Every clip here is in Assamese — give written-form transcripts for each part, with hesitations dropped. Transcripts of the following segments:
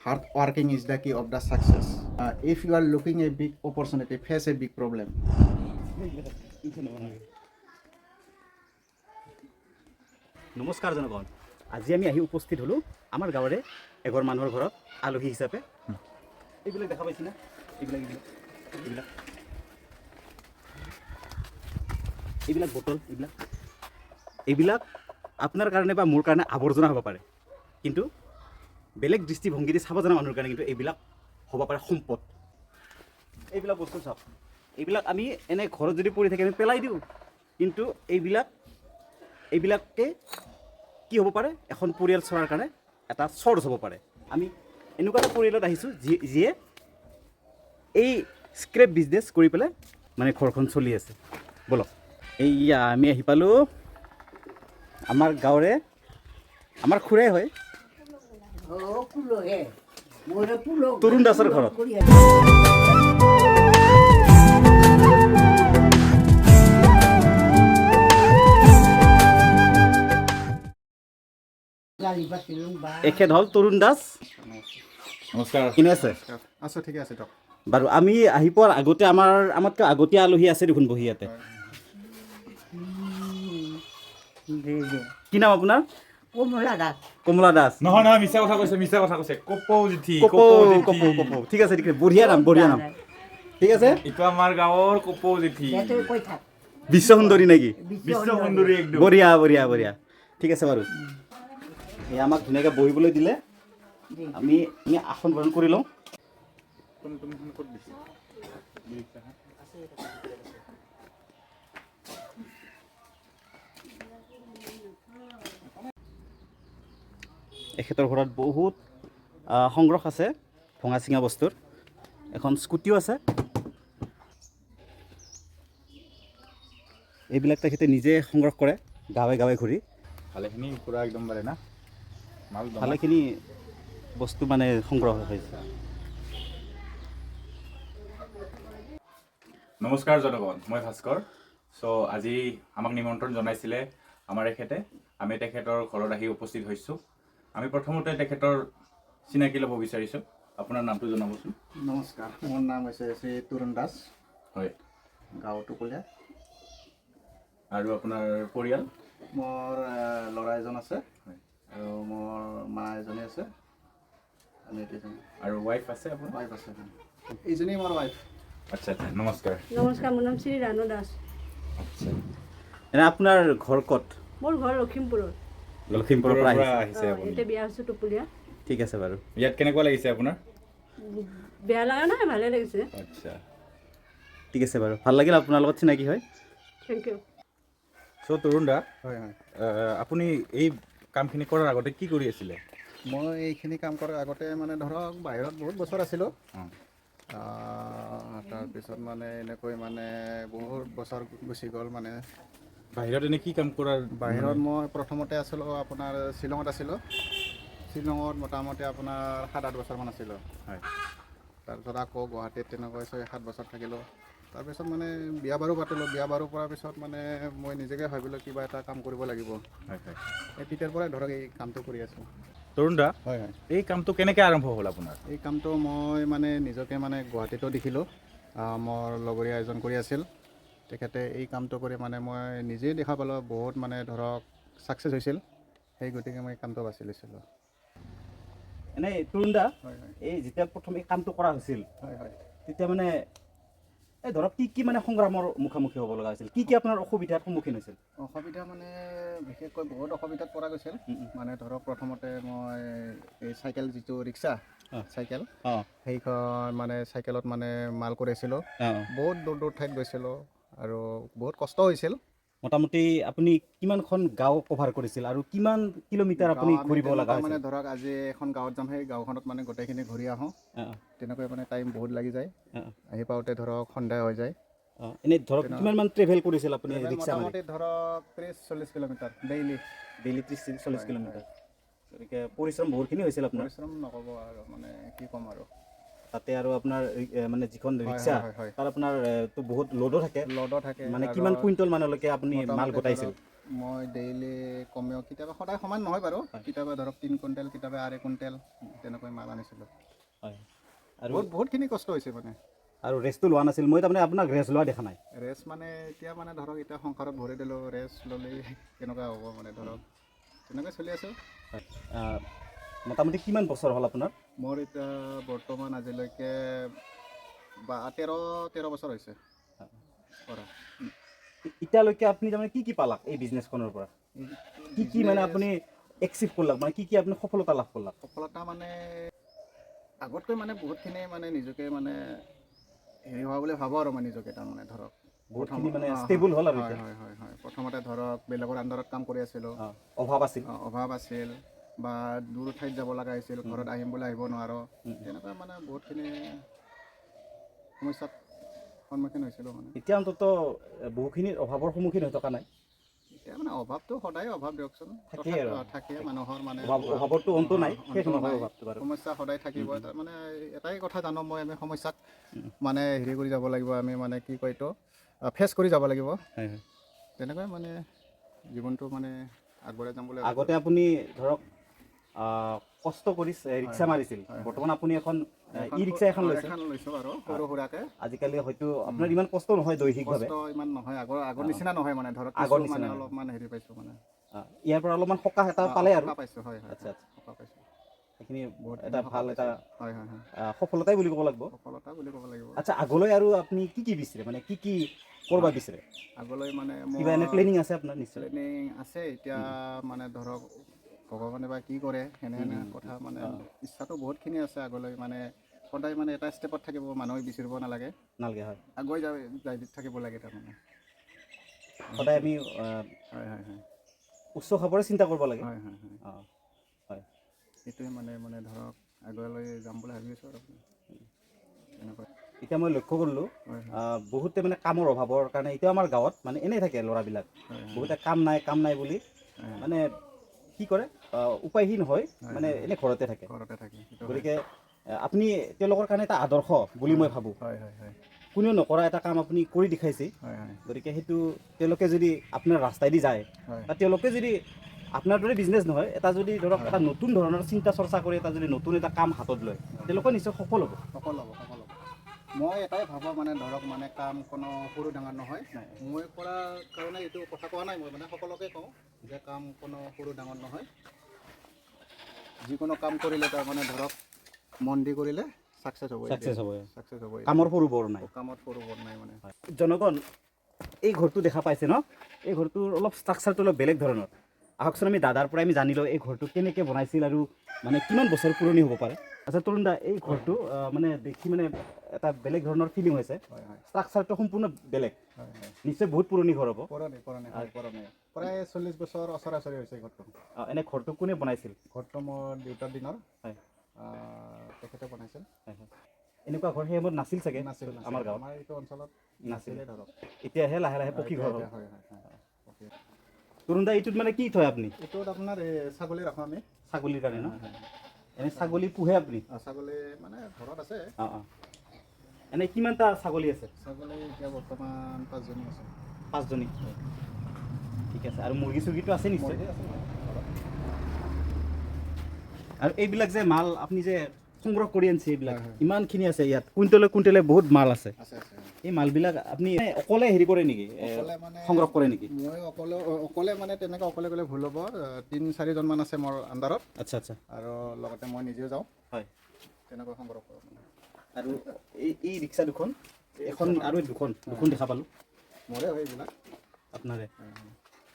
Hard working is the key of the success. If you are looking a big opportunity, face a big problem. নমস্কাৰ জনগণ, আজি আমি আহি উপস্থিত হ'লোঁ আমাৰ গাঁৱৰে এঘৰ মানুহৰ ঘৰত আলহী হিচাপে। এইবিলাক দেখা পাইছেনে? এইবিলাক বটল, এইবিলাক আপোনাৰ কাৰণে বা মোৰ কাৰণে আৱৰ্জনা হ'ব পাৰে, কিন্তু বেলেগ দৃষ্টিভংগীৰে চাব জনা মানুহৰ কাৰণে কিন্তু এইবিলাক হ'ব পাৰে সম্পদ। এইবিলাক বস্তু চাওক, এইবিলাক আমি এনে ঘৰত যদি পৰি থাকে আমি পেলাই দিওঁ, কিন্তু এইবিলাকে কি হ'ব পাৰে, এখন পৰিয়াল চলাৰ কাৰণে এটা চৰ্চ হ'ব পাৰে। আমি এনেকুৱা এটা পৰিয়ালত আহিছোঁ যিয়ে এই স্ক্ৰেপ বিজনেছ কৰি পেলাই মানে ঘৰখন চলি আছে। বলক, এইয়া আমি আহি পালোঁ আমাৰ গাঁৱৰে, আমাৰ খুৰাই হয় তৰুণ দাসৰ ঘৰত। এখেত হ'ল তৰুণ দাস। নমস্কাৰ। কেনে আছে? আছো, ঠিকে আছে দিয়ক। বাৰু আমি আহি পোৱাৰ আগতে আমাতকৈ আগতীয়া আলহী আছে দেখোন বহি ইয়াতে। কি নাম আপোনাৰ? কমলা দাস। নহয় মিছা কথা কৈছে কপৌ জেঠি। কপৌ। ঠিক আছে, বঢ়িয়া নাম। ঠিক আছে, এইটো আমাৰ গাঁৱৰ কপৌ জেঠি। বিশ্ব সুন্দৰী নেকি? বিশ্ব সুন্দৰী একদম। বঢ়িয়া। ঠিক আছে বাৰু, এই আমাক ধুনীয়াকৈ বহিবলৈ দিলে, আমি আসন গ্ৰহণ কৰি লওঁ। এখেতৰ ঘৰত বহুত সংগ্ৰহ আছে ভঙা চিঙা বস্তুৰ। এখন স্কুটিও আছে। এইবিলাক তেখেতে নিজে সংগ্ৰহ কৰে গাঁৱে গাঁৱে ঘূৰি। ভালেখিনি পূৰা একদম পাৰে না, ভালেখিনি বস্তু মানে সংগ্ৰহ হৈছে। নমস্কাৰ জনগণ, মই ভাস্কৰ। চ' আজি আমাক নিমন্ত্ৰণ জনাইছিলে আমাৰ এখেতে, আমি তেখেতৰ ঘৰত আহি উপস্থিত হৈছোঁ। আমি প্ৰথমতে তেখেতৰ চিনাকি ল'ব বিচাৰিছোঁ। আপোনাৰ নামটো জনাবচোন। নমস্কাৰ, মোৰ নাম হৈছে শ্ৰী তৰুণ দাস, হয়। গাঁও টুকুলীয়া। আৰু আপোনাৰ পৰিয়াল? মোৰ ল'ৰা এজন আছে, হয়। আৰু মোৰ মা এজনী আছে, আমি এজন। আৰু ৱাইফ আছে আপোনাৰ? ৱাইফ আছে, এইজনী মোৰ ৱাইফ। আচ্ছা, নমস্কাৰ। মোৰ নাম শ্ৰী ৰাণু দাস। আচ্ছা, এনে আপোনাৰ ঘৰ ক'ত? মোৰ ঘৰ লখিমপুৰত। লখিমপুৰৰ পৰা আহিছে আপুনি? এতিয়া বিয়া হৈছোঁ টুপুলীয়া। ঠিক আছে বাৰু। ইয়াত কেনেকুৱা লাগিছে আপোনাৰ? বেয়া লগা নাই, ভালে লাগিছে। আচ্ছা, ঠিক আছে বাৰু, ভাল লাগিল আপোনাৰ লগত চিনাকি হয়। Thank U. চ' তৰুণ দা, হয়। আপুনি এই কামখিনি কৰাৰ আগতে কি কৰি আছিলে? মই এইখিনি কাম কৰাৰ আগতে মানে ধৰক বাহিৰত বহুত বছৰ আছিলোঁ। তাৰপিছত মানে এনেকৈ মানে বহুত বছৰ গুচি গ'ল। মানে বাহিৰত এনে কি কাম কৰাৰ? বাহিৰত মই প্ৰথমতে আছিলোঁ আপোনাৰ শ্বিলঙত আছিলোঁ। শ্বিলঙত মোটামুটি আপোনাৰ 7-8 বছৰমান আছিলোঁ। হয়। তাৰপিছত আকৌ গুৱাহাটীত তেনেকৈ 6-7 বছৰ থাকিলোঁ। তাৰপিছত মানে বিয়া বাৰু পাতিলোঁ। বিয়া বাৰু কৰাৰ পিছত মানে মই নিজকে ভাবিলোঁ কিবা এটা কাম কৰিব লাগিব। হয়। এই তেতিয়াৰ পৰাই ধৰক এই কামটো কৰি আছোঁ। তৰুণ দা, হয়। এই কামটো কেনেকৈ আৰম্ভ হ'ল আপোনাৰ? এই কামটো মই মানে নিজকে মানে গুৱাহাটীতো দেখিলোঁ। মোৰ লগৰীয়া এজন কৰি আছিল, তেখেতে এই কামটো কৰি মানে মই নিজেই দেখা পালোঁ বহুত মানে ধৰক ছাকচেছ হৈছিল। সেই গতিকে মই কামটো বাছি লৈছিলোঁ। এনেই তৰুণ দা, হয়। এই যেতিয়া প্ৰথম এই কামটো কৰা হৈছিল, হয়। তেতিয়া মানে এই ধৰক কি মানে সংগ্ৰামৰ মুখামুখি হ'ব লগা হৈছিল? কি আপোনাৰ অসুবিধাৰ সন্মুখীন হৈছিল? অসুবিধা মানে বিশেষকৈ বহুত অসুবিধাত পৰা গৈছিল। মানে ধৰক প্ৰথমতে মই এই চাইকেল, যিটো ৰিক্সা চাইকেল, সেইখন মানে চাইকেলত মানে মাল কৰিছিলোঁ। বহুত দূৰ ঠাইত গৈছিলোঁ আৰু বহুত কষ্ট হৈছিল। মোটামুটি আপুনি কিমানখন গাঁও কভাৰ কৰিছিল আৰু কিমান কিলোমিটাৰ আপুনি ঘূৰিব লগা হৈছিল? মানে ধৰক আজি এখন গাঁৱত যাম, সেই গাঁওখনত মানে গোটেইখিনি ঘূৰি আহোঁ। তেনেকৈ মানে টাইম বহুত লাগি যায়। আহি পাওঁতে ধৰক সন্ধিয়া হৈ যায়। এনেই ধৰক কিমান মান ট্ৰেভেল কৰিছিল আপুনি ৰিক্সা মাৰি? মোটামুটি ধৰক 30-40 কিলোমিটাৰ ডেইলি 30-40 কিলোমিটাৰ। গতিকে পৰিশ্ৰম বহুতখিনি হৈছিল আপোনাৰ? পৰিশ্ৰম নক'ব আৰু, মানে কি ক'ম আৰু। তাতে আৰু আপোনাৰ মানে যিখন ৰিক্সা, তাত আপোনাৰ বহুত লোডো থাকে। থাকে মানে কিমান কুইণ্টল মানলৈকে আপুনি মাল গোটাইছিল? মই ডেইলি কমেও কেতিয়াবা সদায় সমান নহয় বাৰু, কেতিয়াবা ধৰক 3 কুইণ্টেল, কেতিয়াবা 2.5 কুইণ্টেল তেনেকৈ মাল আনিছিলোঁ। হয় আৰু বহুতখিনি কষ্ট হৈছে মানে। আৰু ৰেষ্টটো লোৱা নাছিল, মই তাৰমানে আপোনাক ৰেষ্ট লোৱা দেখা নাই। ৰেষ্ট মানে এতিয়া মানে ধৰক এতিয়া সংসাৰত ভৰি দিলোঁ, ৰেষ্ট ল'লেই কেনেকুৱা হ'ব মানে ধৰক তেনেকৈ চলি আছোঁ। হয় মোটামুটি কিমান বছৰ হ'ল আপোনাৰ? মোৰ এতিয়া বৰ্তমান আজিলৈকে 13 বছৰ হৈছে কৰা। এতিয়ালৈকে আপুনি তাৰমানে কি পালাক এই বিজনেছখনৰ পৰা? কি মানে আপুনি এক্সিভ কৰলাক, মানে কি আপুনি সফলতা লাভ কৰলাক? সফলতা মানে আগতকৈ মানে বহুতখিনি মানে নিজকে মানে হেৰি হোৱা বুলি ভাবোঁ আৰু মানে নিজকে তাৰমানে ধৰক বহুতখিনি মানে ষ্টেবল হ'ল আৰু হয় হয় হয় হয়। প্ৰথমতে ধৰক বেলেগৰ আণ্ডাৰত কাম কৰি আছিলোঁ, অভাৱ আছিল অভাৱ আছিল বা দূৰ ঠাইত যাব লগা হৈছিল, ঘৰত আহিম বুলি আহিব নোৱাৰোঁ, তেনেকুৱা মানে বহুতখিনি সমস্যাত সন্মুখীন হৈছিলোঁ মানে। এতিয়া অন্তত বহুখিনি অভাৱৰ সন্মুখীন হৈ থকা নাই। এতিয়া মানে অভাৱটো সদায় অভাৱ দিয়কচোন, থাকেই আৰু থাকে মানুহৰ মানে অভাৱৰটো অন্ত নাই, শেষ নহয় নাই। অভাৱটো বাৰু। সমস্যা সদায় থাকিবই, তাৰ মানে এটাই কথা জানো মই, আমি সমস্যাক মানে হেৰি কৰি যাব লাগিব, আমি মানে কি কয় এইটো ফেচ কৰি যাব লাগিব। তেনেকৈ মানে জীৱনটো মানে আগবঢ়াই যাম বুলি আগতে আপুনি ধৰক কষ্ট কৰি ৰিক্সা মাৰিছিল, বৰ্তমান আপুনি এখন ই ৰিক্সা এখন লৈছোঁ বাৰু সৰু সুৰাকৈ। আজিকালি হয়তো আপোনাৰ ইমান কষ্ট নহয় দৈহিকভাৱে, কষ্ট ইমান নহয়, আগৰ নিচিনা নহয় মানে ধৰক আগৰ কিছু মানে নিচিনা অলপমান হেৰি পাইছোঁ মানে। ইয়াৰ পৰা অলপমান সকাহ এটা পালে আৰু। সকাহ পাইছোঁ, হয় হয়। আচ্ছা আচ্ছা, সকাহ পাইছোঁ, সেইখিনি বহুত এটা ভাল এটা হয় হয় হয় সফলতাই বুলি ক'ব লাগিব। সফলতা বুলি ক'ব লাগিব। আচ্ছা, আগলৈ আৰু আপুনি কি বিচাৰে, মানে কি কৰিব বিচাৰে? আগলৈ মানে কিবা এনে প্লেনিং আছে আপোনাৰ? নিশ্চয় প্লেনিং আছে। এতিয়া মানে ধৰক ভগৱানে বা কি কৰে সেনে কথা, মানে ইচ্ছাটো বহুতখিনি আছে আগলৈ, মানে সদায় মানে এটা ষ্টেপত থাকিব, মানুহে বিচাৰিব নালাগে, হয় আগুৱাই যাই থাকিব লাগে তাৰমানে। সদায় আমি হয় হয় হয় উচ্চ খাপৰে চিন্তা কৰিব লাগে। হয় হয় হয় হয় সেইটোৱে মানে ধৰক আগলৈ যাম বুলি ভাবি আছোঁ আৰু তেনেকুৱা। এতিয়া মই লক্ষ্য কৰিলোঁ হয় বহুতে মানে কামৰ অভাৱৰ কাৰণে এতিয়াও আমাৰ গাঁৱত মানে এনেই থাকে ল'ৰাবিলাক, বহুতে কাম নাই বুলি মানে কি কৰে, উপায়হীন হয় মানে এনেই ঘৰতে থাকে। গতিকে আপুনি তেওঁলোকৰ কাৰণে এটা আদৰ্শ বুলি মই ভাবোঁ। হয় হয় হয় কোনেও নকৰা এটা কাম আপুনি কৰি দেখাইছে। হয় হয় গতিকে সেইটো তেওঁলোকে যদি আপোনাৰ ৰাস্তাইদি যায়, হয় বা তেওঁলোকে যদি আপোনাৰ দৰে বিজনেছ নহয়, এটা যদি ধৰক এটা নতুন ধৰণৰ চিন্তা চৰ্চা কৰি এটা যদি নতুন এটা কাম হাতত লয়, তেওঁলোকে নিশ্চয় সফল হ'ব। সফল হ'ব। মই এটাই ভাবোঁ মানে ধৰক মানে কাম কোনো সৰু ডাঙৰ নহয়। মই কৰাৰ কাৰণে এইটো কথা কোৱা নাই, মই মানে সকলোকে কওঁ যে কাম কোনো সৰু ডাঙৰ নহয়। যিকোনো কাম কৰিলে তাৰমানে ধৰক মন দি কৰিলে ছাকচেছ হ'ব। কামৰ সৰু বৰ নাই, কামত সৰু বৰ নাই মানে। জনগণ, এই ঘৰটো দেখা পাইছে ন? এই ঘৰটোৰ অলপ ষ্ট্ৰাকচাৰটো অলপ বেলেগ ধৰণৰ। আহকচোন আমি দাদাৰ পৰাই আমি জানি লওঁ এই ঘৰটো কেনেকৈ বনাইছিল আৰু মানে কিমান বছৰ পুৰণি হ'ব পাৰে। আচ্ছা তৰুণ দা, এই ঘৰটো মানে দেখি মানে এটা বেলেগ ধৰণৰ ফিলিং হৈছে। ষ্ট্ৰাকচাৰটো সম্পূৰ্ণ বেলেগ, নিশ্চয় বহুত পুৰণি ঘৰ হ'ব। পুৰণি প্ৰায় 40 বছৰ ওচৰা-ওচৰি হৈছে ঘৰটো। এনে ঘৰটো কোনে বনাইছিল? ঘৰটো মোৰ দেউতাৰ দিনৰ হয়, তেখেতে বনাইছিল। এনেকুৱা ঘৰ সেই সময়ত নাছিল চাগে আমাৰ গাঁৱত। আমাৰ এইটো অঞ্চলত নাছিলে ধৰক, এতিয়াহে লাহে লাহে পকী ঘৰ হ'ল। হয়। তৰুণ দা, এইটোত মানে কি থয় আপুনি? এইটোত আপোনাৰ ছাগলী ৰাখোঁ আমি। ছাগলীৰ কাৰণে ন? এনে ছাগলী পোহে আপুনি? ছাগলী মানে ঘৰত আছে। এনে কিমানটা ছাগলী আছে? ছাগলী এতিয়া বৰ্তমান 5জনী আছে। 5জনী, ঠিক আছে। আৰু মুৰ্গী চুৰ্গীটো আছে নিশ্চয়? আৰু এইবিলাক যে মাল আপুনি যে সংগ্ৰহ কৰি আনিছে, এইবিলাক ইমানখিনি আছে ইয়াত, কুইণ্টেলে বহুত মাল আছে। এই মালবিলাক আপুনি অকলে হেৰি কৰে নেকি, সংগ্ৰহ কৰে নেকি? মই অকলে মানে তেনেকৈ অকলে গ'লে ভুল হ'ব। 3-4জনমান আছে মোৰ আণ্ডাৰত। আচ্ছা। আৰু লগতে মই নিজেও যাওঁ। হয়, তেনেকৈ সংগ্ৰহ কৰোঁ। আৰু এই ৰিক্সা দুখন, এখন আৰু দুখন দেখা পালোঁ। মোৰে হয় এইবিলাক। আপোনাৰে?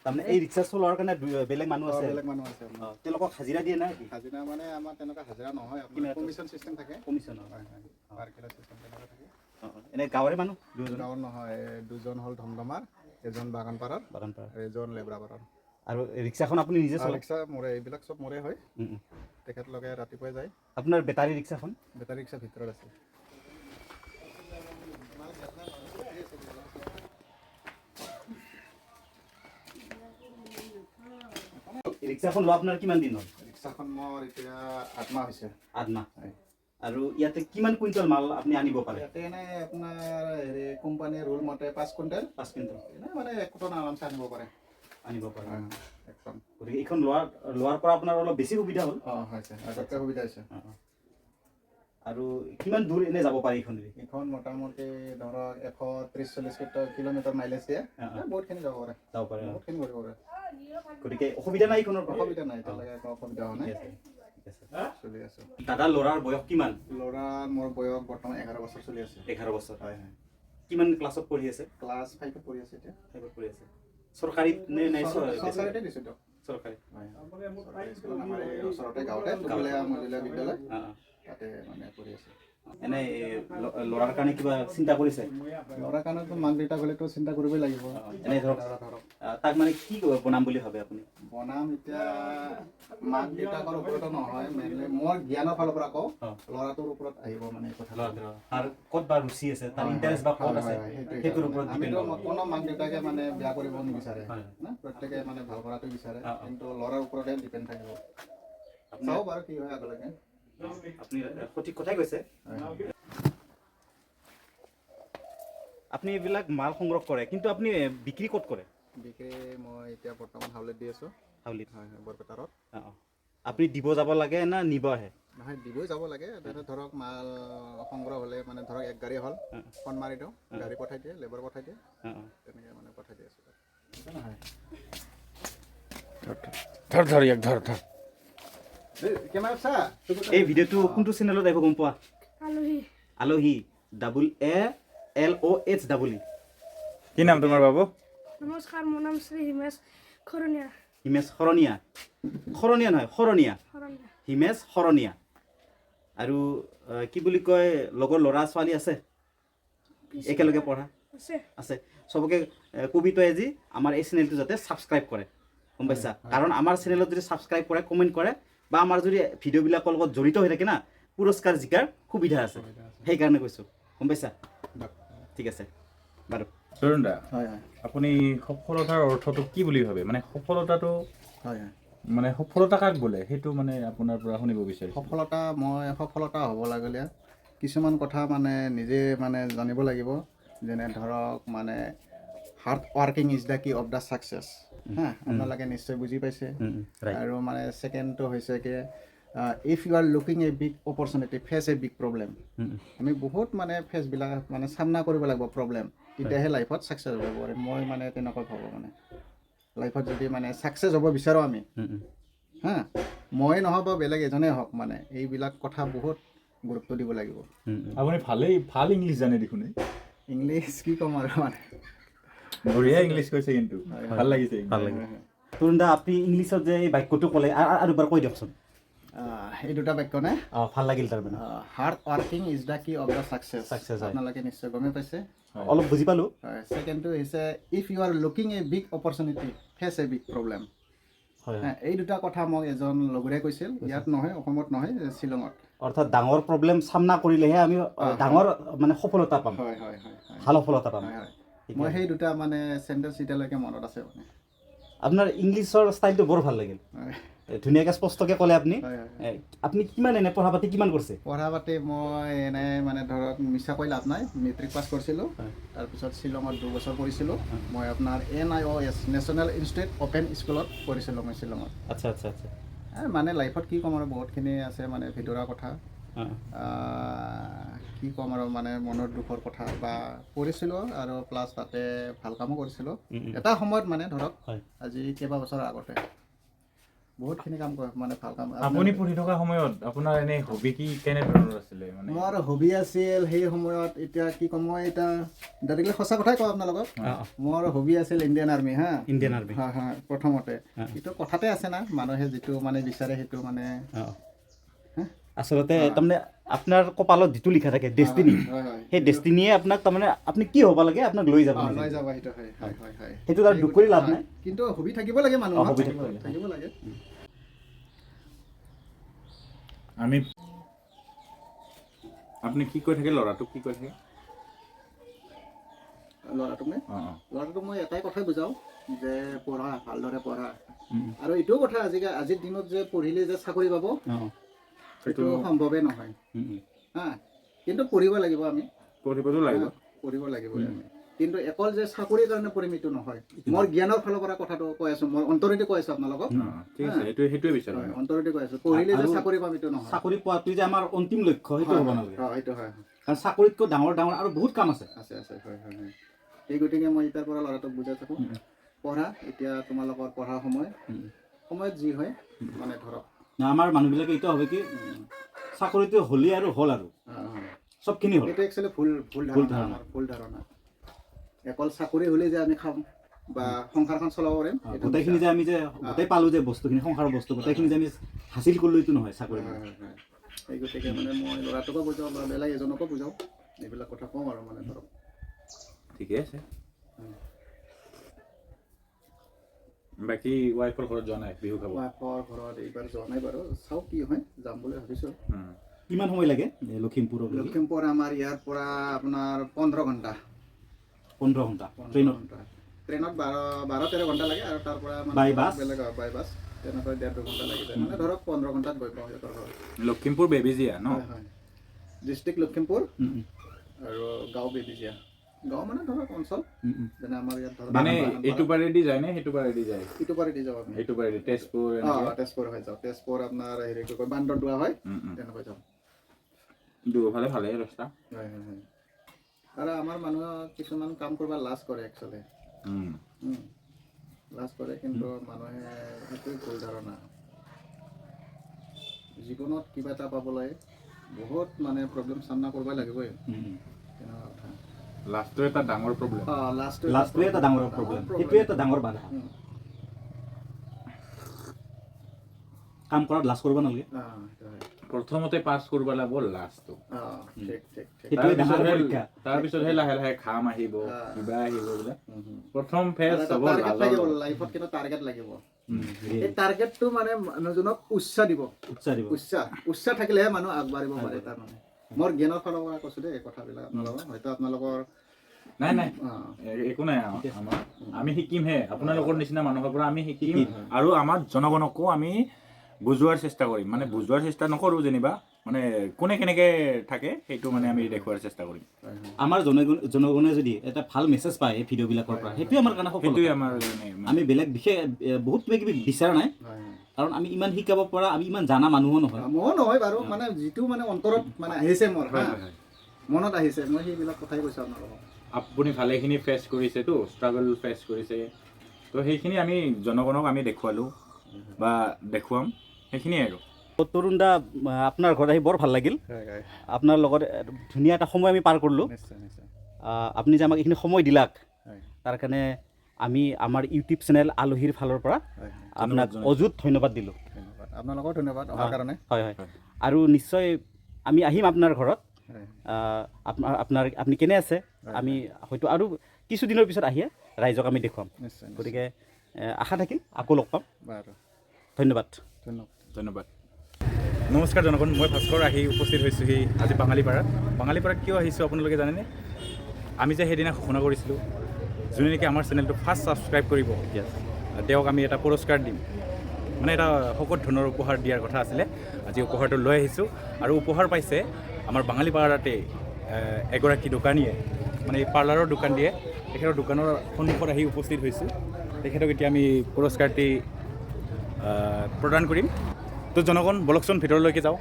তাৰমানে এই ৰিক্সা চলোৱাৰ কাৰণে বেলেগ মানুহ আছে? বেলেগ মানুহ আছে। তেওঁলোকক হাজিৰা দিয়ে না? হাজিৰা মানে আমাৰ তেনেকুৱা হাজিৰা নহয়, আপোনাৰ কমিশ্যন চিষ্টেম থাকে। কমিশ্যন? হয়। পাৰ কিলো চিষ্টেম তেনেকুৱা থাকে। এনে গাঁৱৰে মানুহ? গাঁৱৰ নহয়, 2জন হ'ল ধমধমাৰ, এজন বাগানপাৰাৰ, এজন লেবৰাপাৰাৰ। আৰু ৰিক্সাখন আপুনি নিজে চলায়? ৰিক্সা মোৰে, এইবিলাক চব মোৰে হয়। তেখেতলোকে ৰাতিপুৱাই যায়। আপোনাৰ বেটাৰী ৰিক্সাখন? বেটাৰী ৰিক্সা ভিতৰত আছে। ৰিক্সাখন লোৱা আপোনাৰ কিমান দিন হ'ল? ৰিক্সাখন মোৰ এতিয়া 8 মাহ হৈছে। 8 মাহ? আৰু ইয়াতে কিমান কুইণ্টেল মাল আপুনি আনিব পাৰে? ইয়াতে এনেই আপোনাৰ কোম্পানীৰ ৰুল মতে 5 কুইণ্টেল। এনেই মানে 1 টন আৰামছে আনিব পাৰে। আনিব পাৰে একদম গতিকে এইখন লোৱাৰ পৰা আপোনাৰ অলপ বেছি সুবিধা হ'ল হৈছে আগতকৈ সুবিধা হৈছে আৰু কিমান দূৰ এনে যাব পাৰি এইখন এইখন মোটামুটি ধৰক 130-140 কিলোমিটাৰ মাইলেজ দিয়ে বহুতখিনি যাব পাৰে বহুতখিনি কৰিব পাৰে গতিকে অসুবিধা নাই এইখনৰ অসুবিধা নাই এতিয়ালৈকে একো অসুবিধা হোৱা নাই চলি আছোঁ দাদা ল'ৰাৰ বয়স কিমান ল'ৰা মোৰ বয়স বৰ্তমান 11 বছৰ চলি আছে 11 বছৰ হয় কিমান ক্লাছত পঢ়ি আছে ক্লাছ 5ত পঢ়ি আছে এতিয়া 5ত পঢ়ি আছে চৰকাৰী নে নাই চৰকাৰীতে দিছোঁ দিয়ক চৰকাৰী স্কুল আমাৰ এই ওচৰতে গাঁৱতে তুমলীয়া মহিলা বিদ্যালয় তাতে মানে পঢ়ি আছে এনে ল'ৰাৰ কাৰণে কিবা চিন্তা কৰিছে ল'ৰাৰ কাৰণেতো মাক দেউতাক হ'লেতো চিন্তা কৰিবই লাগিব এনে ধৰক তাক মানে কি বনাম বুলি ভাবে আপুনি বনাম এতিয়া মাক দেউতাকৰ ওপৰতো নহয় মেইনলি মোৰ জ্ঞানৰ ফালৰ পৰা কওঁ ল'ৰাটোৰ ওপৰত আহিব মানে কথা আৰু ক'ত বা ৰুচি আছে তাৰ ইণ্টাৰেষ্ট বা ক'ত আছে সেইটোৰ ওপৰত আমিতো কোনো মাক দেউতাকে মানে বেয়া কৰিব নিবিচাৰে না প্ৰত্যেকে মানে ভাল কৰাটো বিচাৰে কিন্তু ল'ৰাৰ ওপৰতে ডিপেণ্ড থাকিব চাওঁ বাৰু কি হয় আগলৈকে আপুনি সঠিক কথাই কৈছে আপুনি এইবিলাক মাল সংগ্ৰহ কৰে কিন্তু আপুনি বিক্ৰী ক'ত কৰে বিক্ৰী মই এতিয়া বৰ্তমান হাউলিত দি আছোঁ হাউলিত হয় বৰপেটাৰত আপুনি দিব যাব লাগে না নিব আহে নহয় দিবই যাব লাগে ধৰক মাল সংগ্ৰহ হ'লে মানে ধৰক এক গাড়ী হ'ল ফোন মাৰি দিওঁ গাড়ী পঠাই দিয়ে লেবাৰ পঠাই দিয়ে তেনেকৈ মানে পঠাই দিয়ে ধৰ এই ভিডিঅ'টো কোনটো চেনেলত আহিব গম পোৱা আলহী ALOHEE কি নাম তোমাৰ বাবু নমস্কাৰ মোৰ নাম শ্ৰী হিমেশ খৰণীয়া হিমেশ শৰণীয়া নহয় শৰণীয়া হিমেশ শৰণীয়া আৰু কি বুলি কয় লগৰ ল'ৰা ছোৱালী আছে একেলগে পঢ়া আছে চবকে কবি তই আজি আমাৰ এই চেনেলটো যাতে ছাবস্ক্ৰাইব কৰে গম পাইছা কাৰণ আমাৰ চেনেলত যদি ছাবস্ক্ৰাইব কৰে কমেণ্ট কৰে বা আমাৰ যদি ভিডিঅ'বিলাকৰ লগত জড়িত হৈ থাকে না পুৰস্কাৰ জিকাৰ সুবিধা আছে সেইকাৰণে কৈছোঁ গম পাইছা ঠিক আছে বাৰু তৰুণ দা হয় হয় আপুনি সফলতাৰ অৰ্থটো কি বুলি ভাবে মানে সফলতাটো হয় হয় মানে সফলতা কাক বোলে সেইটো মানে আপোনাৰ পৰা শুনিব বিচাৰিছোঁ সফলতা হ'ব লাগিলে কিছুমান কথা মানে নিজে মানে জানিব লাগিব যেনে ধৰক মানে হাৰ্ড ৱাৰ্কিং ইজ দ্য কি অফ দ্য ছাকচেছ হা আপোনালোকে নিশ্চয় বুজি পাইছে আৰু মানে ছেকেণ্ডটো হৈছে কি if you are looking a big opportunity face a big problem আমি বহুত মানে ফেচবিলাক মানে চামনা কৰিব লাগিব প্ৰব্লেম তেতিয়াহে লাইফত ছাকচেছ হ'ব পাৰিম মই মানে তেনেকৈ ভাবোঁ মানে লাইফত যদি মানে ছাকচেছ হ'ব বিচাৰোঁ আমি হা মই নহওক বা বেলেগ এজনেই হওক মানে এইবিলাক কথা বহুত গুৰুত্ব দিব লাগিব আপুনি ভাল ইংলিছ জানে দেখোন ইংলিছ কি ক'ম আৰু মানে বঢ়িয়া ইংলিছ কৈছে কিন্তু ভাল লাগিছে তৰুণ দা আপুনি ইংলিছত যে এই বাক্যটো ক'লে আৰু এবাৰ কৈ দিয়কচোন এই দুটা বাক্য নে ভাল লাগিল তাৰমানে হাৰ্ড ৱাৰ্কিং ইজ দ্য কি অফ দ্য ছাকচেছ আপোনালোকে নিশ্চয় গমেই পাইছে অলপ বুজি পালোঁ হয় ছেকেণ্ডটো হৈছে if you are looking a big opportunity face a big problem হয় এই দুটা কথা মোক এজন লগৰে কৈছিল ইয়াত নহয় অসমত নহয় শ্বিলঙত অৰ্থাৎ ডাঙৰ প্ৰব্লেম চামনা কৰিলেহে আমি ডাঙৰ মানে সফলতা পাম হয় হয় হয় ভাল সফলতা পাম মই সেই দুটা মানে চেণ্টেন্স এতিয়ালৈকে মনত আছে মানে আপোনাৰ ইংলিছৰ ষ্টাইলটো বৰ ভাল লাগিল ধুনীয়াকৈ স্পষ্টকৈ ক'লে আপুনি আপুনি কিমান এনে পঢ়া পাতি কিমান কৰিছে পঢ়া পাতি মই এনে মানে ধৰক মিছা কৈ লাভ নাই মেট্ৰিক পাছ কৰিছিলোঁ তাৰপিছত শ্বিলঙত 2 বছৰ পঢ়িছিলোঁ মই আপোনাৰ NIOS নেশ্যনেল ইনষ্টিটিউট অপেন স্কুলত পঢ়িছিলোঁ মই শ্বিলঙত আচ্ছা আচ্ছা আচ্ছা মানে লাইফত কি ক'ম আৰু বহুতখিনি আছে মানে ভিতৰুৱা কথা কি ক'ম আৰু মানে মনৰ দুখৰ কথা বা পঢ়িছিলোঁ আৰু প্লাছ তাতে ভাল কামো কৰিছিলোঁ এটা সময়ত মানে ধৰক আজি কেইবা বছৰৰ আগতে বহুতখিনি কাম কৰে মানে ভাল কাম আপুনি পঢ়ি থকা সময়ত আপোনাৰ এনে হবি কি কেনেধৰণৰ আছিলে মানে মোৰ হবি আছিল সেই সময়ত এতিয়া কি ক'ম মই এতিয়া ডাইৰেক্টলি সঁচা কথাই কওঁ আপোনালোকক মোৰ হবি আছিল ইণ্ডিয়ান আৰ্মি হা ইণ্ডিয়ান আৰ্মি হয় হয় প্ৰথমতে এইটো কথাতে আছে না মানুহে যিটো মানে বিচাৰে সেইটো মানে আচলতে তাৰমানে আপোনাৰ কপালত যিটো লিখা থাকে ডেষ্টিনি সেই ডেষ্টিনিয়ে আপোনাক তাৰমানে আপুনি কি হ'ব লাগে আপোনাক লৈ যাব সেইটো হয় হয় হয় হয় সেইটো তাৰ দুখ কৰি লাভ নাই কিন্তু হবি থাকিব লাগে মানুহৰ থাকিব লাগে আমি আপুনি কি কৈ থাকে ল'ৰাটোক কি কৈ থাকে ল'ৰাটোক মই এটাই কথাই বুজাওঁ যে পঢ়া ভালদৰে পঢ়া আৰু এইটোও কথা আজিৰ দিনত যে পঢ়িলে যে চাকৰি পাব সেইটো সম্ভৱেই নহয় হা কিন্তু পঢ়িব লাগিব আমি পঢ়িবতো লাগিব পঢ়িব লাগিব আমি কিন্তু অকল যে চাকৰিৰ কাৰণে পঢ়িম এইটো নহয় মোৰ জ্ঞানৰ ফালৰ পৰা কথাটো কৈ আছোঁ মই অন্তৰেদি কৈ আছোঁ আপোনালোকক ঠিক আছে সেইটোৱে বিচাৰোঁ অন্তৰেদি কৈ আছোঁ পঢ়িলে যে চাকৰি পাম এইটো নহয় চাকৰি পোৱাটোৱে যে আমাৰ অন্তিম লক্ষ্য সেইটো হ'ব নালাগে এইটো হয় কাৰণ চাকৰিতকৈ ডাঙৰ ডাঙৰ আৰু বহুত কাম আছে হয় সেই গতিকে মই এতিয়াৰ পৰা ল'ৰাটোক বুজাই থাকোঁ পঢ়া এতিয়া তোমালোকৰ পঢ়াৰ সময়ত যি হয় মানে ধৰক আমাৰ মানুহবিলাকে এইটো ভাবে কি চাকৰিটো হ'লেই আৰু হ'ল আৰু চবখিনি হ'ল এইটো একচুৱেলি ভুল ধাৰণা অকল চাকৰি হ'লেই যে আমি খাম বা সংসাৰখন চলাব পাৰিম গোটেইখিনি যে আমি যে গোটেই পালোঁ যে বস্তুখিনি সংসাৰৰ বস্তু গোটেইখিনি যে আমি হাচিল কৰিলোঁ এইটো নহয় চাকৰি সেই গতিকে মানে মই ল'ৰাটোকো বুজাওঁ বা বেলেগ এজনকো বুজাওঁ এইবিলাক কথা কওঁ আৰু মানে ধৰক ঠিকে আছে বাকী ৱাইফৰ ঘৰত যোৱা নাই বিহু খাব ৱাইফৰ ঘৰত এইবাৰ যোৱা নাই বাৰু চাওঁ কি হয় যাম বুলি ভাবিছোঁ কিমান সময় লাগে লখিমপুৰ আমাৰ ইয়াৰ পৰা আপোনাৰ 15 ঘণ্টা 15 ঘণ্টা ট্ৰেইনত 12-13 ঘণ্টা লাগে আৰু তাৰ পৰা বাই বাছ তেনেকৈ 1.5-2 ঘণ্টা লাগি যায় মানে ধৰক 15 ঘণ্টাত গৈ পাওঁ সিহঁতৰ ঘৰত লখিমপুৰ বেবেজীয়া ন ডিষ্ট্ৰিক্ট লখিমপুৰ আৰু গাঁও বেবেজীয়া গাঁও মানে ধৰক অঞ্চল যেনে আমাৰ ইয়াত ধৰক মানে এইটো পাৰেদি যায় নে সেইটো পাৰেদি যায় ইটো পাৰেদি যাওঁ আমি এইটো পাৰেদি তেজপুৰ তেজপুৰ হৈ যাওঁ তেজপুৰ আপোনাৰ হেৰি কি কয় বান্দৰদোৱা হয় তেনেকৈ যাওঁ দুয়োফালে ভালেই ৰাস্তা আৰু আমাৰ মানুহে কিছুমান কাম কৰিব লাজ কৰে একচুৱেলি লাজ কৰে কিন্তু মানুহে সেইটোৱে ভুল ধাৰণা জীৱনত কিবা এটা পাবলৈ বহুত মানে প্ৰব্লেম সামনা কৰিব লাগিবই তেনেকুৱা কথা লাষ্টটো এটা ডাঙৰ প্ৰব্লেম লাষ্টটোৱে এটা ডাঙৰ প্ৰব্লেম সেইটোৱে এটা ডাঙৰ বাধা কাম কৰাত লাজ কৰিব নালাগে প্ৰথমতে পাছ কৰিব লাগিব লাষ্টটো সেইটোৱে ডাঙৰ পৰীক্ষা তাৰপিছতহে লাহে লাহে খাম আহিব কিবা আহিব বোলে প্ৰথম ফেজ হ'ব লাইফত কিন্তু টাৰ্গেট লাগিব এই টাৰ্গেটটো মানে মানুহজনক উৎসাহ দিব উৎসাহ থাকিলেহে মানুহ আগবাঢ়িব পাৰে তাৰমানে মোৰ জ্ঞানৰ ফালৰ পৰা কৈছোঁ দেই এই কথাবিলাক আপোনালোকৰ হয়তো আপোনালোকৰ নাই একো নাই আমাৰ আমি শিকিমহে আপোনালোকৰ নিচিনা মানুহৰ পৰা আমি শিকিম আৰু আমাৰ জনগণকো আমি বুজোৱাৰ চেষ্টা কৰিম মানে বুজোৱাৰ চেষ্টা নকৰোঁ যেনিবা মানে কোনে কেনেকৈ থাকে সেইটো মানে আমি দেখুওৱাৰ চেষ্টা কৰিম আমাৰ জনগণে যদি এটা ভাল মেছেজ পায় এই ভিডিঅ'বিলাকৰ পৰা সেইটোৱে আমাৰ কাৰণে সেইটোৱে আমাৰ আমি বেলেগ বিশেষ বহুত কিবা কিবি বিচৰা নাই কাৰণ আমি ইমান শিকাব পৰা আমি ইমান জানা মানুহো নহয় বাৰু মানে যিটো মানে অন্তৰত মানে আহিছে মোৰ মনত আহিছে মই সেইবিলাক কথাই কৈছোঁ আপোনালোকক আপুনি ভালেখিনি ফেচ কৰিছেতো ষ্ট্ৰাগল ফেচ কৰিছে তো সেইখিনি আমি জনগণক আমি দেখুৱালোঁ বা দেখুৱাম সেইখিনিয়ে আৰু তৰুণ দা আপোনাৰ ঘৰত আহি বৰ ভাল লাগিল আপোনাৰ লগত ধুনীয়া এটা সময় আমি পাৰ কৰিলোঁ আপুনি যে আমাক এইখিনি সময় দিলাক তাৰ কাৰণে আমি আমাৰ ইউটিউব চেনেল আলহীৰ ফালৰ পৰা আপোনাক অযুত ধন্যবাদ দিলোঁ আপোনালোকৰ ধন্যবাদ অহাৰ কাৰণে হয় আৰু নিশ্চয় আমি আহিম আপোনাৰ ঘৰত আপুনি কেনে আছে আমি হয়তো আৰু কিছুদিনৰ পিছত আহি ৰাইজক আমি দেখুৱাম গতিকে আশা থাকিল আকৌ লগ পাম ধন্যবাদ নমস্কাৰ জনগণ মই ভাস্কৰ আহি উপস্থিত হৈছোঁহি আজি বাঙালীপাৰাত কিয় আহিছোঁ আপোনালোকে জানেনে আমি যে সেইদিনা ঘোষণা কৰিছিলোঁ যোনে নেকি আমাৰ চেনেলটো ফাৰ্ষ্ট ছাবস্ক্ৰাইব কৰিব তেওঁক আমি এটা পুৰস্কাৰ দিম মানে এটা সকলো ধৰণৰ উপহাৰ দিয়াৰ কথা আছিলে আজি উপহাৰটো লৈ আহিছোঁ আৰু উপহাৰ পাইছে আমাৰ বাঙালীপাৰাতে এগৰাকী দোকানীয়ে মানে এই পাৰ্লাৰৰ দোকান দিয়ে তেখেতৰ দোকানৰ সন্মুখত আহি উপস্থিত হৈছোঁ তেখেতক এতিয়া আমি পুৰস্কাৰটি প্ৰদান কৰিম তো জনগণ বলকচোন ভিতৰলৈকে যাওঁ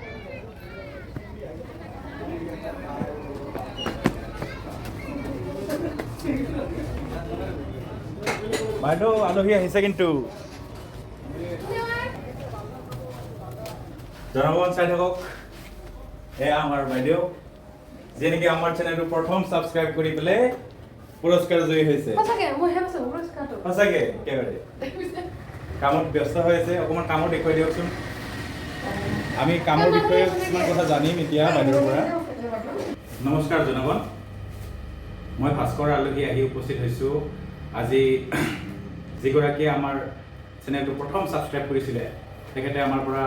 বাইদেউ আলহী আহিছে কিন্তু জনগণ চাই থাকক এয়া আমাৰ বাইদেউ যে নেকি আমাৰ চেনেলটো প্ৰথম ছাবস্ক্ৰাইব কৰি পেলাই পুৰস্কাৰ জয়ী হৈছে সঁচাকে একেবাৰে কামত ব্যস্ত হৈ আছে অকণমান কামত দেখুৱাই দিয়কচোন আমি কামৰ বিষয়ে কিছুমান কথা জানিম এতিয়া বাইদেউৰ পৰা নমস্কাৰ জনগণ মই ভাস্কৰ আলহী আহি উপস্থিত হৈছোঁ আজি যিগৰাকীয়ে আমাৰ চেনেলটো প্ৰথম ছাবস্ক্ৰাইব কৰিছিলে তেখেতে আমাৰ পৰা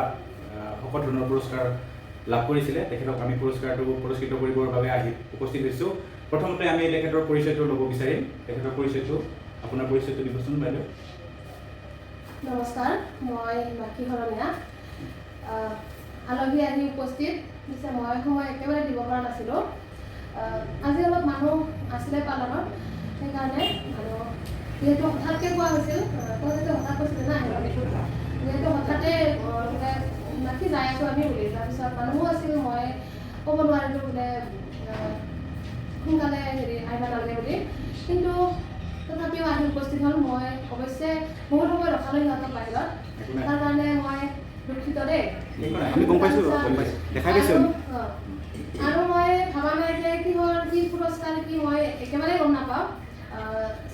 সকলো ধৰণৰ পুৰস্কাৰ লাভ কৰিছিলে তেখেতক আমি পুৰস্কৃত কৰিবৰ বাবে আহি উপস্থিত হৈছোঁ প্ৰথমতে আমি তেখেতৰ পৰিচয়টো ল'ব বিচাৰিম তেখেতৰ পৰিচয়টো আপোনাৰ পৰিচয়টো দিবচোন বাইদেউ নমস্কাৰ মই মাখি শৰণীয়া আলহী আহি উপস্থিত পিছে মই সময় একেবাৰে দিব পৰা নাছিলোঁ আজি অলপ মানুহ আছিলে পাৰ্লাৰত সেইকাৰণে আৰু যিহেতু হঠাৎকৈ কোৱা হৈছিল তহঁতে হঠাৎ কৈছিলে না যিহেতু হঠাতে মাতি যাই আছোঁ আমি বুলি তাৰপিছত মানুহো আছিল মই ক'ব নোৱাৰিলোঁ বোলে সোনকালে আহিব নালাগে বুলি কিন্তু তথাপিও আহি উপস্থিত হ'ল মই অৱশ্যে বহুত সময় ৰখালোঁ সিহঁতক বাহিৰত তাৰ কাৰণে মই দুখিত দেই আমি গম পাইছোঁ দেখাই পাইছোঁ আৰু মই ভাবা নাই যে কি পুৰস্কাৰ কি মই একেবাৰে গম নাপাওঁ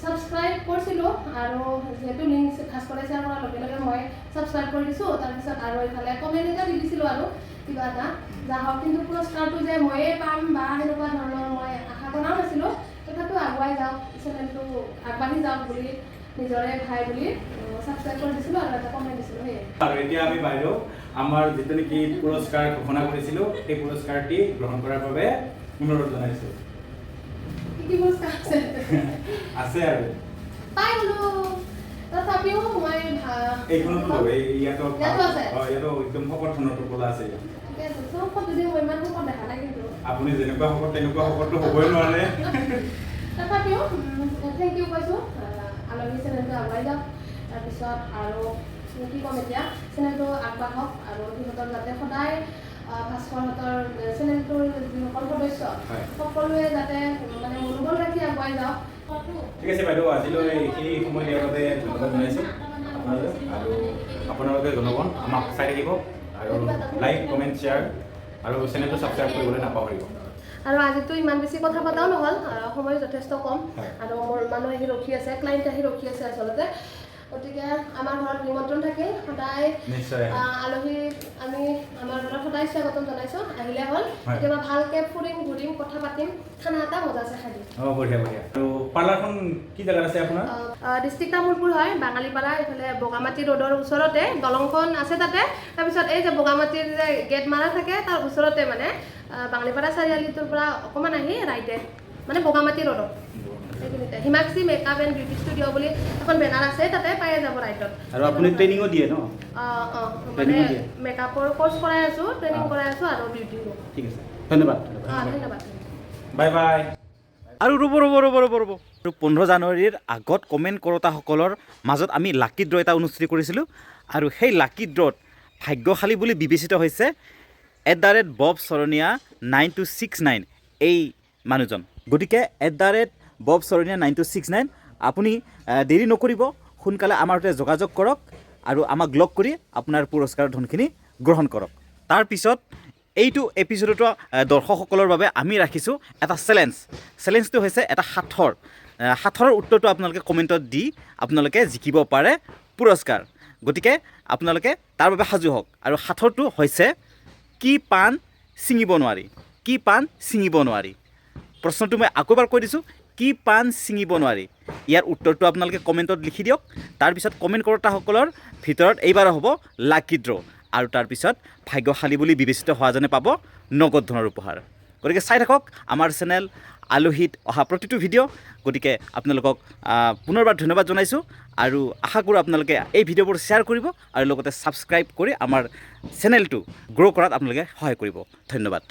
ছাবস্ক্ৰাইব কৰিছিলোঁ আৰু যিহেতু লিংক ভাস্কৰে শ্বেয়াৰ কৰাৰ লগে লগে মই ছাবস্ক্ৰাইব কৰি দিছোঁ তাৰপিছত আৰু এইফালে কমেণ্ট এটা দি দিছিলোঁ আৰু কিবা এটা যা হওক কিন্তু পুৰস্কাৰটো যে ময়ে পাম বা সেনেকুৱা ধৰণৰ মই আশা কৰাও নাছিলোঁ তথাপিও আগুৱাই যাওক চেনেলটো আগবাঢ়ি যাওক বুলি নিজৰে ভাই বুলি ছাবস্ক্ৰাইব কৰি দিছিলোঁ আৰু এটা কমেণ্ট দিছিলোঁ সেয়ে আৰু এতিয়া আমি বাইদেউ আমাৰ যিটো নেকি পুৰস্কাৰ ঘোষণা কৰিছিলোঁ সেই পুৰস্কাৰটি গ্ৰহণ কৰাৰ বাবে অনুৰোধ জনাইছোঁ কি পুৰস্কাৰ আছে আছে আৰু পাই গ'লো তথাপিও মই এইখনতো ল'ব ইয়াতো ইয়াতো আছে ইয়াতো একদম শকত ধৰণৰ টোপোলা আছে ঠিকে আছে চব যদি মই ইমান শকত দেখা নাই কিন্তু আপুনি যেনেকুৱা শকত তেনেকুৱা শকতটো হ'বই নোৱাৰে তথাপিও থেংক ইউ কৈছোঁ আলহী চেনেলটো আগুৱাই যাওক তাৰপিছত আৰু কি ক'ম এতিয়া চেনেলটো আগবাঢ়ক আৰু সিহঁতৰ যাতে সদায় ভাস্কৰহঁতৰ চেনেলটোৰ যিসকল সদস্য সকলোৱে যাতে মানে মনোবল ৰাখি আগুৱাই যাওক ঠিক আছে বাইদেউ আজিলৈ এইখিনি সময় দিয়াৰ বাবে ধন্যবাদ জনাইছোঁ আৰু আপোনালোকে জনগণ আমাক চাই থাকিব আৰু লাইক কমেণ্ট শ্বেয়াৰ আৰু চেনেলটো ছাবস্ক্ৰাইব কৰিবলৈ নাপাহৰিব আৰু আজিতো ইমান বেছি কথা পতাও নহ'ল সময় যথেষ্ট কম আৰু মোৰ মানুহ আহি ৰখি আছে ক্লাইণ্ট আহি ৰখি আছে আচলতে গতিকে আমাৰ ঘৰত নিমন্ত্ৰণ থাকিল সদায় আলহী আমি আমাৰ ঘৰত সদায় স্বাগতম জনাইছোঁ আহিলে হ'ল কেতিয়াবা ভালকৈ ফুৰিম ঘূৰিম কথা পাতিম খানা এটা মজাছে খাই দিম বঢ়িয়া বঢ়িয়া আৰু পাৰ্লাৰখন কি জেগাত আছে আপোনাৰ ডিষ্ট্ৰিক্ট তামোলপুৰ হয় বাঙালীপাৰা এইফালে বগামাটি ৰোডৰ ওচৰতে দলংখন আছে তাতে তাৰপিছত এই যে বগামাটিৰ যে গেট মাৰা থাকে তাৰ ওচৰতে মানে বাঙালীপাৰা চাৰিআলিটোৰ পৰা অকণমান আহি ৰাইটে মানে বগামাটি ৰোডত সেইখিনিতে Himakshi makeup and beauty studio' বুলি এখন বেনাৰ আছে তাতে পাই যাব ৰাইটত আৰু আপুনি ট্ৰেইনিঙো দিয়ে ন মানে মেকআপৰ কোৰ্চ কৰাই আছোঁ ট্ৰেইনিং কৰাই আছোঁ আৰু বিউটিঙো ঠিক আছে ধন্যবাদ ধন্যবাদ বাই বাই আৰু ৰ'ব আৰু 15 জানুৱাৰীৰ আগত কমেণ্ট কৰোতাসকলৰ মাজত আমি লাকি ড্ৰ এটা অনুষ্ঠিত কৰিছিলোঁ আৰু সেই লাকি ড্ৰত ভাগ্যশালী বুলি বিবেচিত হৈছে @বব শৰণীয়া 9269 এই মানুহজন গতিকে @বব শৰণীয়া 9269 আপুনি দেৰি নকৰিব সোনকালে আমাৰ সৈতে যোগাযোগ কৰক আৰু আমাক লগ কৰি আপোনাৰ পুৰস্কাৰৰ ধনখিনি গ্ৰহণ কৰক তাৰপিছত এইটো এপিছডতো দৰ্শকসকলৰ বাবে আমি ৰাখিছোঁ এটা চেলেঞ্জটো হৈছে এটা সাঁথৰৰ উত্তৰটো আপোনালোকে কমেণ্টত দি আপোনালোকে জিকিব পাৰে পুৰস্কাৰ গতিকে আপোনালোকে তাৰ বাবে সাজু হওক আৰু সাঁথৰটো হৈছে কি পাণ ছিঙিব নোৱাৰি প্ৰশ্নটো মই আকৌ এবাৰ কৈ দিছোঁ কি পাণ ছিঙিব নোৱাৰি ইয়াৰ উত্তৰটো আপোনালোকে কমেণ্টত লিখি দিয়ক তাৰপিছত কমেণ্ট কৰোতাসকলৰ ভিতৰত এইবাৰ হ'ব লাকি ড্ৰ আৰু তাৰপিছত ভাগ্যশালী বুলি বিবেচিত হোৱাজনে পাব নগদ ধনৰ উপহাৰ গতিকে চাই থাকক আমাৰ চেনেল আলহীত অহা প্ৰতিটো ভিডিঅ' গতিকে আপোনালোকক পুনৰবাৰ ধন্যবাদ জনাইছোঁ আৰু আশা কৰোঁ আপোনালোকে এই ভিডিঅ'বোৰ শ্বেয়াৰ কৰিব আৰু লগতে ছাবস্ক্ৰাইব কৰি আমাৰ চেনেলটো গ্ৰ' কৰাত আপোনালোকে সহায় কৰিব ধন্যবাদ